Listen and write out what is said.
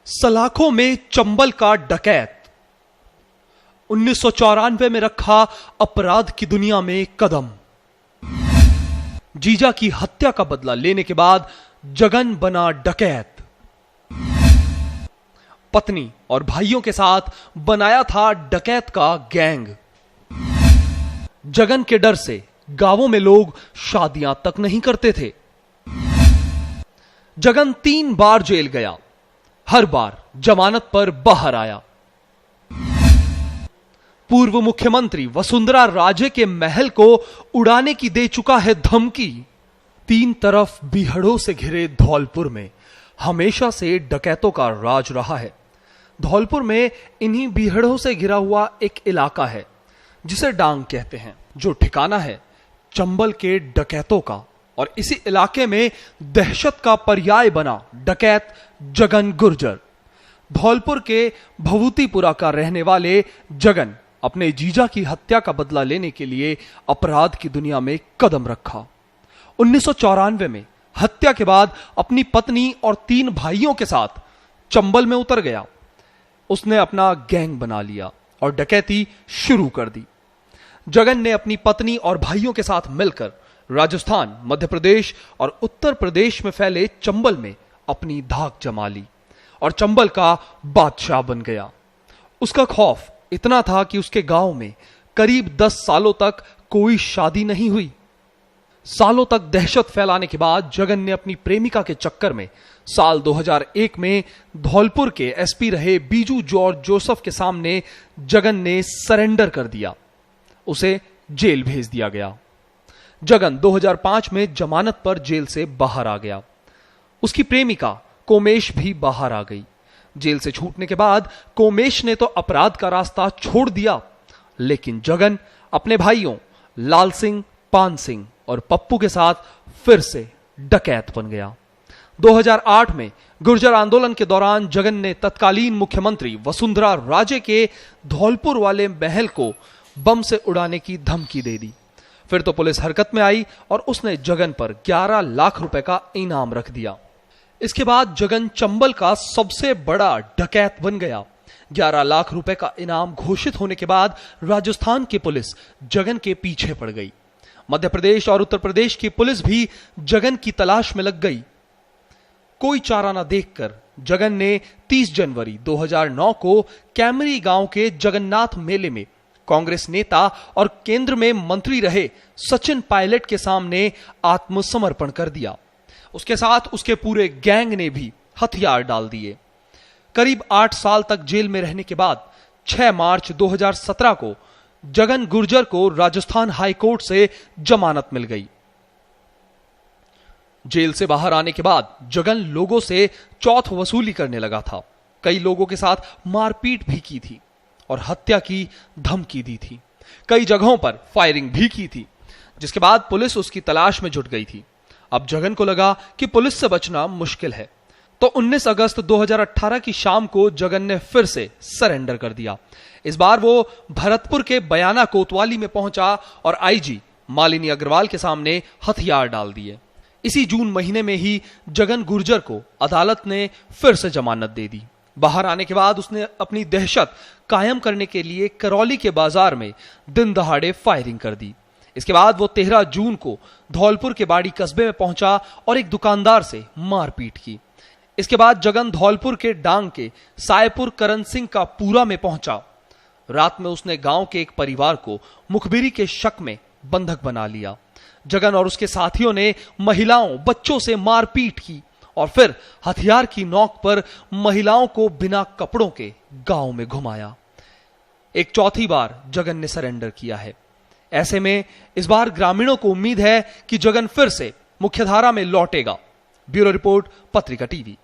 सलाखों में चंबल का डकैत 1994 में रखा अपराध की दुनिया में कदम। जीजा की हत्या का बदला लेने के बाद जगन बना डकैत। पत्नी और भाइयों के साथ बनाया था डकैत का गैंग। जगन के डर से गांवों में लोग शादियां तक नहीं करते थे। जगन 3 बार जेल गया, हर बार जमानत पर बाहर आया। पूर्व मुख्यमंत्री वसुंधरा राजे के महल को उड़ाने की दे चुका है धमकी। 3 तरफ बीहड़ों से घिरे धौलपुर में हमेशा से डकैतों का राज रहा है। धौलपुर में इन्हीं बीहड़ों से घिरा हुआ एक इलाका है जिसे डांग कहते हैं, जो ठिकाना है चंबल के डकैतों का। और इसी इलाके में दहशत का पर्याय बना डकैत जगन गुर्जर। धौलपुर के भभूतिपुरा का रहने वाले जगन अपने जीजा की हत्या का बदला लेने के लिए अपराध की दुनिया में कदम रखा। 1994 में हत्या के बाद अपनी पत्नी और 3 भाइयों के साथ चंबल में उतर गया। उसने अपना गैंग बना लिया और डकैती शुरू कर दी। जगन ने अपनी पत्नी और भाइयों के साथ मिलकर राजस्थान, मध्य प्रदेश और उत्तर प्रदेश में फैले चंबल में अपनी धाक जमा ली और चंबल का बादशाह बन गया। उसका खौफ इतना था कि उसके गांव में करीब 10 सालों तक कोई शादी नहीं हुई। सालों तक दहशत फैलाने के बाद जगन ने अपनी प्रेमिका के चक्कर में साल 2001 में धौलपुर के एसपी रहे बीजू जॉर्ज जोसेफ के सामने जगन ने सरेंडर कर दिया। उसे जेल भेज दिया गया। जगन 2005 में जमानत पर जेल से बाहर आ गया। उसकी प्रेमिका कोमेश भी बाहर आ गई। जेल से छूटने के बाद कोमेश ने तो अपराध का रास्ता छोड़ दिया, लेकिन जगन अपने भाइयों लाल सिंह, पान सिंह और पप्पू के साथ फिर से डकैत बन गया। 2008 में गुर्जर आंदोलन के दौरान जगन ने तत्कालीन मुख्यमंत्री वसुंधरा राजे के धौलपुर वाले महल को बम से उड़ाने की धमकी दे दी। फिर तो पुलिस हरकत में आई और उसने जगन पर 11 लाख रुपए का इनाम रख दिया। इसके बाद जगन चंबल का सबसे बड़ा डकैत बन गया। 11 लाख रुपए का इनाम घोषित होने के बाद राजस्थान की पुलिस जगन के पीछे पड़ गई। मध्य प्रदेश और उत्तर प्रदेश की पुलिस भी जगन की तलाश में लग गई। कोई चारा न देखकर जगन ने 30 जनवरी 2009 को कैमरी गांव के जगन्नाथ मेले में कांग्रेस नेता और केंद्र में मंत्री रहे सचिन पायलट के सामने आत्मसमर्पण कर दिया। उसके साथ उसके पूरे गैंग ने भी हथियार डाल दिए। करीब 8 साल तक जेल में रहने के बाद 6 मार्च 2017 को जगन गुर्जर को राजस्थान हाई कोर्ट से जमानत मिल गई। जेल से बाहर आने के बाद जगन लोगों से चौथ वसूली करने लगा था। कई लोगों के साथ मारपीट भी की थी और हत्या की धमकी दी थी। कई जगहों पर फायरिंग भी की थी, जिसके बाद पुलिस उसकी तलाश में जुट गई थी। अब जगन को लगा कि पुलिस से बचना मुश्किल है, तो 19 अगस्त 2018 की शाम को जगन ने फिर से सरेंडर कर दिया। इस बार वो भरतपुर के बयाना कोतवाली में पहुंचा और आईजी मालिनी अग्रवाल के सामने हथियार डाल दिए। इसी जून महीने में ही जगन गुर्जर को अदालत ने फिर से जमानत दे दी। बाहर आने के बाद उसने अपनी दहशत कायम करने के लिए करौली के बाजार में दिन दहाड़े फायरिंग कर दी। इसके बाद वो 13 जून को धौलपुर के बाड़ी कस्बे में पहुंचा और एक दुकानदार से मारपीट की। इसके बाद जगन धौलपुर के डांग के सायपुर करण सिंह का पूरा में पहुंचा। रात में उसने गांव के एक परिवार को मुखबिरी के शक में बंधक बना लिया। जगन और उसके साथियों ने महिलाओं, बच्चों से मारपीट की और फिर हथियार की नोक पर महिलाओं को बिना कपड़ों के गांव में घुमाया। एक चौथी बार जगन ने सरेंडर किया है। ऐसे में इस बार ग्रामीणों को उम्मीद है कि जगन फिर से मुख्यधारा में लौटेगा। ब्यूरो रिपोर्ट, पत्रिका टीवी।